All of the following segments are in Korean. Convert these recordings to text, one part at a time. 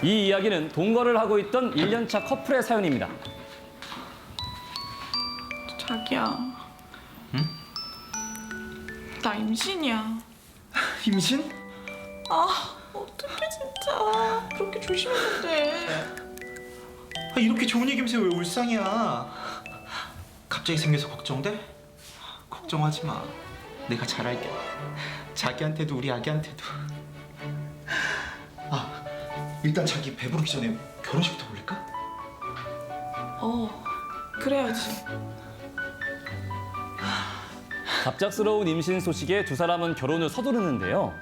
이 이야기는 동거를 하고 있던 1년차 커플의 사연입니다. 자기야. 응? 나 임신이야. 임신? 아, 어떡해 진짜. 그렇게 조심했는데. 이렇게 좋은 얘기면서 왜 울상이야? 갑자기 생겨서 걱정돼? 걱정하지 마. 내가 잘할게. 자기한테도 우리 아기한테도. 일단 자기 배부르기 전에 결혼식부터 올릴까? 그래야지. 갑작스러운 임신 소식에 두 사람은 결혼을 서두르는데요.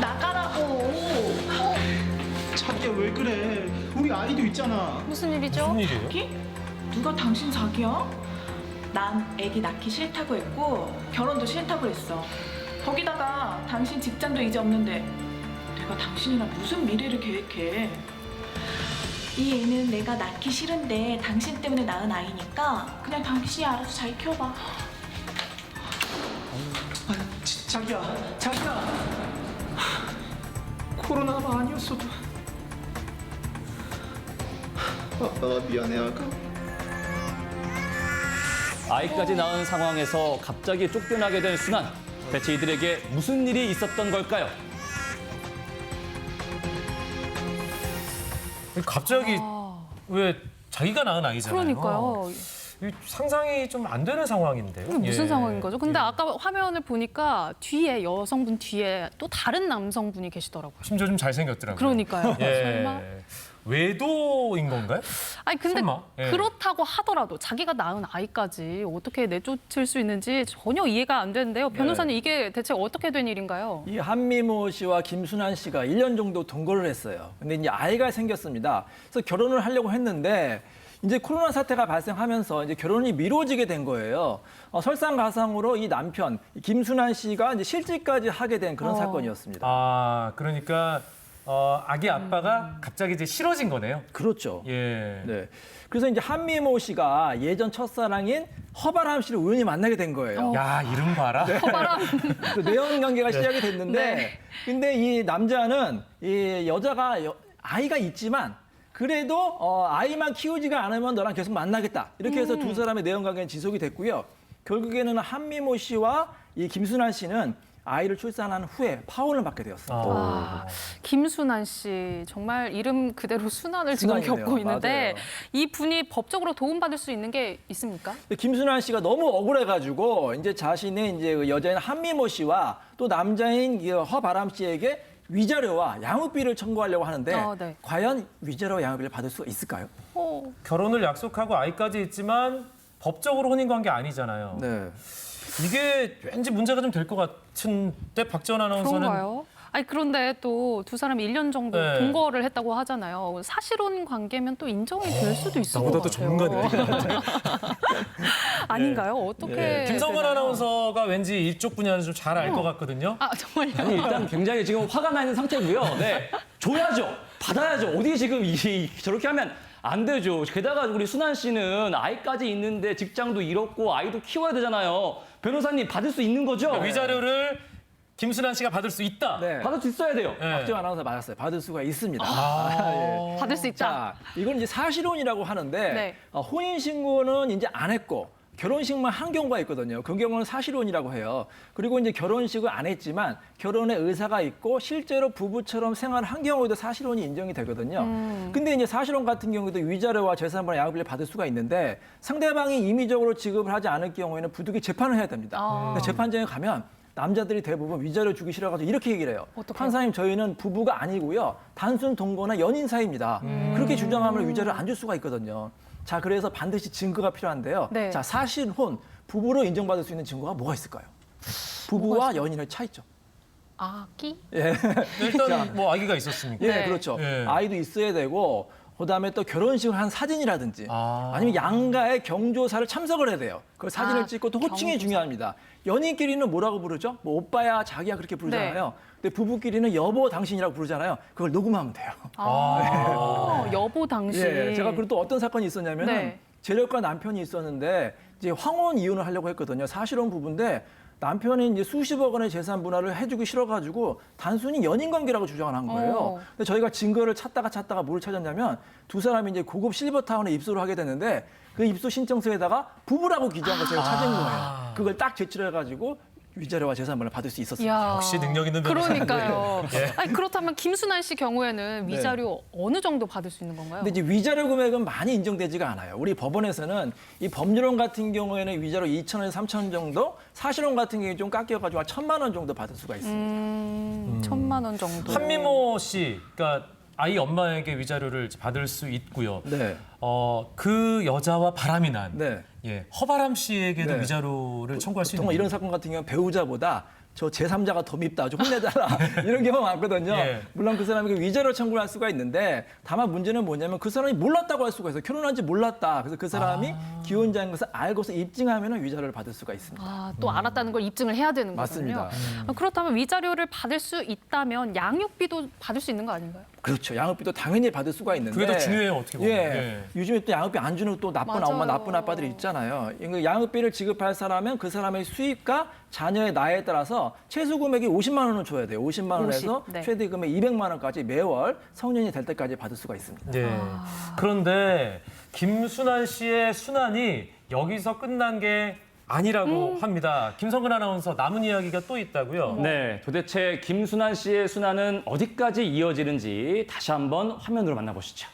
나가라고. 자기야 왜 그래? 우리 아이도 있잖아. 무슨 일이죠? 일이에요? 자기? 누가 당신 자기야? 난 애기 낳기 싫다고 했고 결혼도 싫다고 했어. 거기다가 당신 직장도 이제 없는데 내가 당신이랑 무슨 미래를 계획해? 이 애는 내가 낳기 싫은데 당신 때문에 낳은 아이니까 그냥 당신이 알아서 잘 키워봐. 자기야. 코로나가 아니었어도. 미안해 아가. 아이까지 낳은 상황에서 갑자기 쫓겨나게 된 순환. 대체 이들에게 무슨 일이 있었던 걸까요? 갑자기 왜 자기가 낳은 아이잖아요. 그러니까요. 이 상상이 좀 안 되는 상황인데요. 이게 무슨 예. 상황인 거죠? 근데 아까 화면을 보니까 뒤에 여성분 뒤에 또 다른 남성분이 계시더라고요. 심지어 좀 잘생겼더라고요. 그러니까요. 예. 설마? 외도인 건가요? 아니 근데 설마? 예. 그렇다고 하더라도 자기가 낳은 아이까지 어떻게 내쫓을 수 있는지 전혀 이해가 안 되는데요. 변호사님 이게 대체 어떻게 된 일인가요? 이 한미모 씨와 김순환 씨가 1년 정도 동거를 했어요. 근데 이제 아이가 생겼습니다. 그래서 결혼을 하려고 했는데 이제 코로나 사태가 발생하면서 이제 결혼이 미뤄지게 된 거예요. 설상가상으로 이 남편 김순환 씨가 이제 실직까지 하게 된 그런 사건이었습니다. 아, 그러니까 아기 아빠가 갑자기 이제 싫어진 거네요. 그렇죠. 예. 네. 그래서 이제 한미모 씨가 예전 첫사랑인 허바람 씨를 우연히 만나게 된 거예요. 야, 이름 봐라. 허바람. 그 내연 관계가 시작이 됐는데, 네. 근데 이 남자는 이 여자가 아이가 있지만 그래도 아이만 키우지가 않으면 너랑 계속 만나겠다. 이렇게 해서 두 사람의 내연 관계는 지속이 됐고요. 결국에는 한미모 씨와 이 김순환 씨는 아이를 출산한 후에 파혼을 받게 되었습니다. 아, 김순환 씨 정말 이름 그대로 순환을 지금 순환이네요. 겪고 있는데 맞아요. 이 분이 법적으로 도움받을 수 있는 게 있습니까? 김순환 씨가 너무 억울해가지고 이제 자신의 이제 그 여자인 한미모 씨와 또 남자인 이 허바람 씨에게 위자료와 양육비를 청구하려고 하는데 네. 과연 위자료와 양육비를 받을 수가 있을까요? 결혼을 약속하고 아이까지 있지만 법적으로 혼인 관계 아니잖아요. 네. 이게 왠지 문제가 좀 될 것 같은데 박지원 아나운서는 그런가요? 아니 그런데 또 두 사람이 1년 정도 네. 동거를 했다고 하잖아요. 사실혼 관계면 또 인정이 될 수도 있을 것 나보다 같아요. 더 전문가네. 아닌가요? 어떻게 김성근 되나요? 아나운서가 왠지 이쪽 분야는 좀 잘 알 것 같거든요. 아 정말요? 아니, 일단 굉장히 지금 화가 나 있는 상태고요. 네, 줘야죠. 받아야죠. 어디 지금 저렇게 하면 안 되죠. 게다가 우리 순환 씨는 아이까지 있는데 직장도 잃었고 아이도 키워야 되잖아요. 변호사님 받을 수 있는 거죠? 위자료를 김순환 씨가 받을 수 있다. 네. 받을 수 있어야 돼요. 네. 박지원 아나운서 맞았어요. 받을 수가 있습니다. 예. 받을 수 있다. 자, 이건 이제 사실혼이라고 하는데 네. 혼인 신고는 이제 안 했고 결혼식만 한 경우가 있거든요. 그 경우는 사실혼이라고 해요. 그리고 이제 결혼식을 안 했지만 결혼의 의사가 있고 실제로 부부처럼 생활을 한 경우에도 사실혼이 인정이 되거든요. 근데 이제 사실혼 같은 경우에도 위자료와 재산분할 양육비를 받을 수가 있는데 상대방이 임의적으로 지급을 하지 않을 경우에는 부득이 재판을 해야 됩니다. 근데 재판장에 가면 남자들이 대부분 위자료 주기 싫어가지고 이렇게 얘기를 해요. 어떡해요? 판사님 저희는 부부가 아니고요. 단순 동거나 연인 사이입니다. 그렇게 주장하면 위자료 안 줄 수가 있거든요. 자, 그래서 반드시 증거가 필요한데요. 네. 자, 사실혼, 부부로 인정받을 수 있는 증거가 뭐가 있을까요? 부부와 연인의 차이점. 아기? 예. 일단 뭐 아기가 있었으니까. 예, 네. 그렇죠. 예. 아이도 있어야 되고, 그다음에 또 결혼식을 한 사진이라든지 아니면 양가의 경조사를 참석을 해야 돼요. 그 사진을 찍고 또 호칭이 경조사. 중요합니다. 연인끼리는 뭐라고 부르죠? 뭐 오빠야, 자기야 그렇게 부르잖아요. 근데 부부끼리는 여보, 당신이라고 부르잖아요. 그걸 녹음하면 돼요. 여보 당신. 예, 제가 그리고 또 어떤 사건이 있었냐면 네. 재력가 남편이 있었는데 이제 황혼 이혼을 하려고 했거든요. 사실혼 부부인데 남편이 이제 수십억 원의 재산 분할을 해주기 싫어가지고 단순히 연인 관계라고 주장을 한 거예요. 근데 저희가 증거를 찾다가 뭘 찾았냐면 두 사람이 이제 고급 실버타운에 입소를 하게 됐는데 그 입소 신청서에다가 부부라고 기재한 걸 저희가 찾은 거예요. 그걸 딱 제출을 해가지고 위자료와 재산분할 받을 수 있었습니다. 이야. 역시 능력 있는 변호사네요. 그러니까요. 예. 아니, 그렇다면 김순환 씨 경우에는 네. 위자료 어느 정도 받을 수 있는 건가요? 근데 이제 위자료 금액은 많이 인정되지가 않아요. 우리 법원에서는 이 법률혼 같은 경우에는 위자료 2,000원에서 3,000원 정도, 사실혼 같은 경우에 좀 깎여가지고 한 1,000만 원 정도 받을 수가 있습니다. 1,000만 원 정도. 한미모 씨, 그러니까 아이 엄마에게 위자료를 받을 수 있고요. 네. 그 여자와 바람이 난 네. 예, 허바람 씨에게도 네. 위자료를 청구할 수 있는 보통 이런 사건 같은 경우는 배우자보다 저 제3자가 더 밉다, 좀 혼내달라 이런 경우가 많거든요. 예. 물론 그 사람에게 위자료 청구를 할 수가 있는데 다만 문제는 뭐냐면 그 사람이 몰랐다고 할 수가 있어요. 결혼한지 몰랐다. 그래서 그 사람이 기혼자인 것을 알고서 입증하면 위자료를 받을 수가 있습니다. 아, 또 알았다는 걸 입증을 해야 되는 거군요. 맞습니다. 아, 그렇다면 위자료를 받을 수 있다면 양육비도 받을 수 있는 거 아닌가요? 그렇죠. 양육비도 당연히 받을 수가 있는데 그게 더 중요해요, 어떻게 보면. 예. 예. 요즘에 또 양육비 안 주는 또 나쁜 맞아요. 엄마, 나쁜 아빠들이 있잖아요. 이거 양육비를 지급할 사람은 그 사람의 수입과 자녀의 나이에 따라서 최소 금액이 50만 원을 줘야 돼요. 50만 원에서 50, 네. 최대 금액 200만 원까지 매월 성년이 될 때까지 받을 수가 있습니다. 네. 그런데 김순환 씨의 순환이 여기서 끝난 게 아니라고 합니다. 김성근 아나운서 남은 이야기가 또 있다고요. 네, 도대체 김순환 씨의 순환은 어디까지 이어지는지 다시 한번 화면으로 만나보시죠.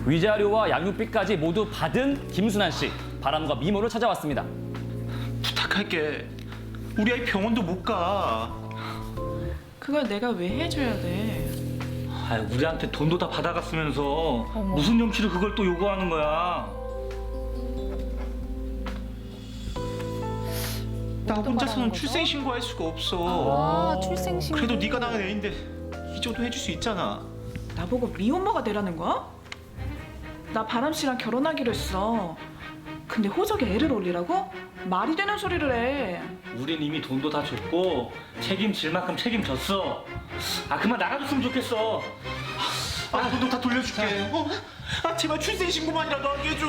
위자료와 양육비까지 모두 받은 김순환 씨, 바람과 미모를 찾아왔습니다. 부탁할게. 우리 아이 병원도 못 가. 그걸 내가 왜 해줘야 돼? 아, 우리한테 돈도 다 받아갔으면서 무슨 염치로 그걸 또 요구하는 거야? 나 받아간 혼자서는 거죠? 출생 신고할 수가 없어. 아, 출생신고. 그래도 네가 낳은 애인데 이 정도 해줄 수 있잖아. 나보고 미혼모가 되라는 거야? 나 바람 씨랑 결혼하기로 했어. 근데 호적에 애를 올리라고? 말이 되는 소리를 해. 우린 이미 돈도 다 줬고 책임질 만큼 책임졌어. 아, 그만 나가줬으면 좋겠어. 아, 돈도 다 돌려줄게. 아, 제발 출생 신고만이라도 하게 해줘.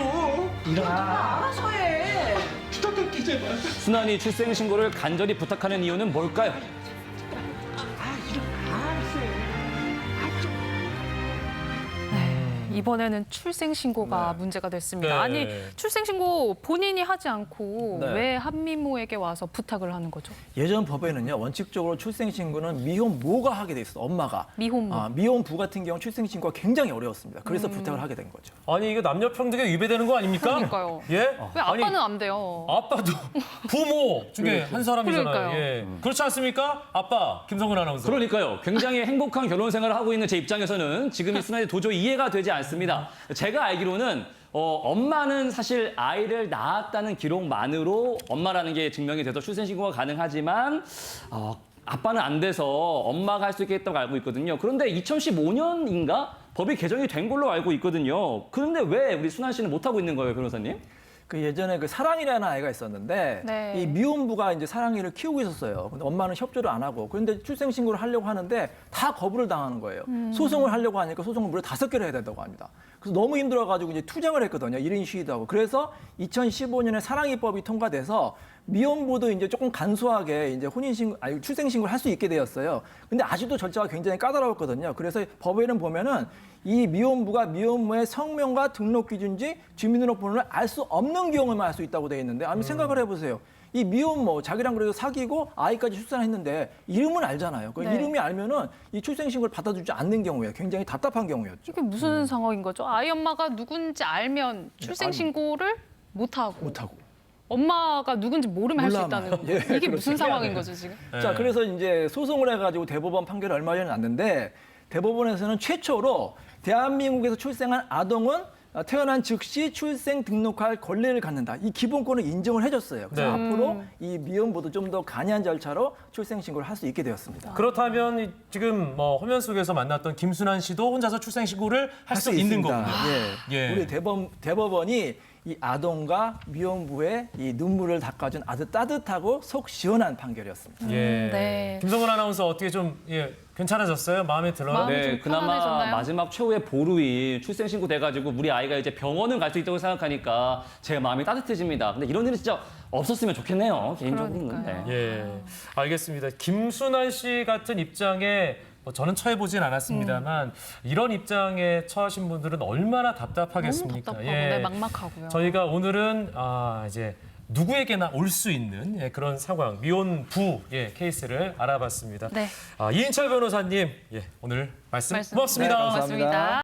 알아서 해. 부탁할게 제발. 순환이 출생신고를 간절히 부탁하는 이유는 뭘까요? 이번에는 출생신고가 문제가 됐습니다. 네. 아니, 출생신고 본인이 하지 않고 네. 왜 한미모에게 와서 부탁을 하는 거죠? 예전 법에는요, 원칙적으로 출생신고는 미혼모가 하게 돼 있어요. 엄마가. 미혼모. 미혼부 같은 경우 출생신고가 굉장히 어려웠습니다. 그래서 부탁을 하게 된 거죠. 아니 이거 남녀 평등에 위배되는 거 아닙니까? 그러니까요. 예? 왜 아빠는 안 돼요? 아빠도 부모 중에 한 사람이잖아요. 그러니까요. 예. 그렇지 않습니까? 아빠 김성근 아나운서. 그러니까요. 굉장히 행복한 결혼 생활을 하고 있는 제 입장에서는 지금 이 순환이 도저히 이해가 되지 않습니다. 제가 알기로는 엄마는 사실 아이를 낳았다는 기록만으로 엄마라는 게 증명이 돼서 출생신고가 가능하지만 아빠는 안 돼서 엄마가 할 수 있게 했다고 알고 있거든요. 그런데 2015년인가 법이 개정이 된 걸로 알고 있거든요. 그런데 왜 우리 순환 씨는 못하고 있는 거예요, 변호사님? 그 예전에 그 사랑이라는 아이가 있었는데 네. 이 미혼부가 이제 사랑이를 키우고 있었어요. 근데 엄마는 협조를 안 하고 그런데 출생 신고를 하려고 하는데 다 거부를 당하는 거예요. 소송을 하려고 하니까 소송을 무려 5개를 해야 된다고 합니다. 그래서 너무 힘들어가지고 이제 투쟁을 했거든요. 1인 시위도 하고. 그래서 2015년에 사랑이법이 통과돼서 미혼부도 이제 조금 간소하게 이제 출생신고를 할 수 있게 되었어요. 근데 아직도 절차가 굉장히 까다로웠거든요. 그래서 법에는 보면은 이 미혼부가 미혼모의 성명과 등록기준지 주민등록번호를 알 수 없는 경우만 알 수 있다고 되어 있는데, 아니 생각을 해보세요. 이 미혼모 자기랑 그래도 사귀고 아이까지 출산했는데 이름은 알잖아요. 그 네. 이름이 알면은 이 출생신고를 받아주지 않는 경우에 굉장히 답답한 경우였죠. 이게 무슨 상황인 거죠? 아이 엄마가 누군지 알면 출생신고를 못하고 못하고. 엄마가 누군지 모르면 할 수 몰라만. 있다는 예, 이게 무슨 그렇죠. 상황인 거죠, 지금? 자, 그래서 이제 소송을 해가지고 대법원 판결이 얼마 전에 났는데 대법원에서는 최초로 대한민국에서 출생한 아동은 태어난 즉시 출생 등록할 권리를 갖는다. 이 기본권을 인정을 해줬어요. 그래서 네. 앞으로 이 미혼부도 좀 더 간이한 절차로 출생 신고를 할 수 있게 되었습니다. 그렇다면 지금 뭐 화면 속에서 만났던 김순환 씨도 혼자서 출생신고를 할 수 있는 있습니다. 거군요. 예. 예. 우리 대법원이 이 아동과 미혼부의 이 눈물을 닦아준 아주 따뜻하고 속 시원한 판결이었습니다. 예. 네. 김성근 아나운서 어떻게 좀 괜찮아졌어요? 마음에 들어요? 마음이 네, 좀 그나마 편안해졌나요? 마지막 최후의 보루인 출생신고 돼가지고 우리 아이가 이제 병원은 갈 수 있다고 생각하니까 제 마음이 따뜻해집니다. 근데 이런 일은 진짜 없었으면 좋겠네요, 개인적으로는. 그러니까요. 네. 예, 알겠습니다. 김순환 씨 같은 입장에 저는 처해보진 않았습니다만 이런 입장에 처하신 분들은 얼마나 답답하겠습니까? 너무 답답하고 네, 막막하고요. 저희가 오늘은 이제 누구에게나 올 수 있는 그런 상황, 미혼부 케이스를 알아봤습니다. 네. 이인철 변호사님, 오늘 말씀 말씀 고맙습니다. 네, 감사합니다. 고맙습니다.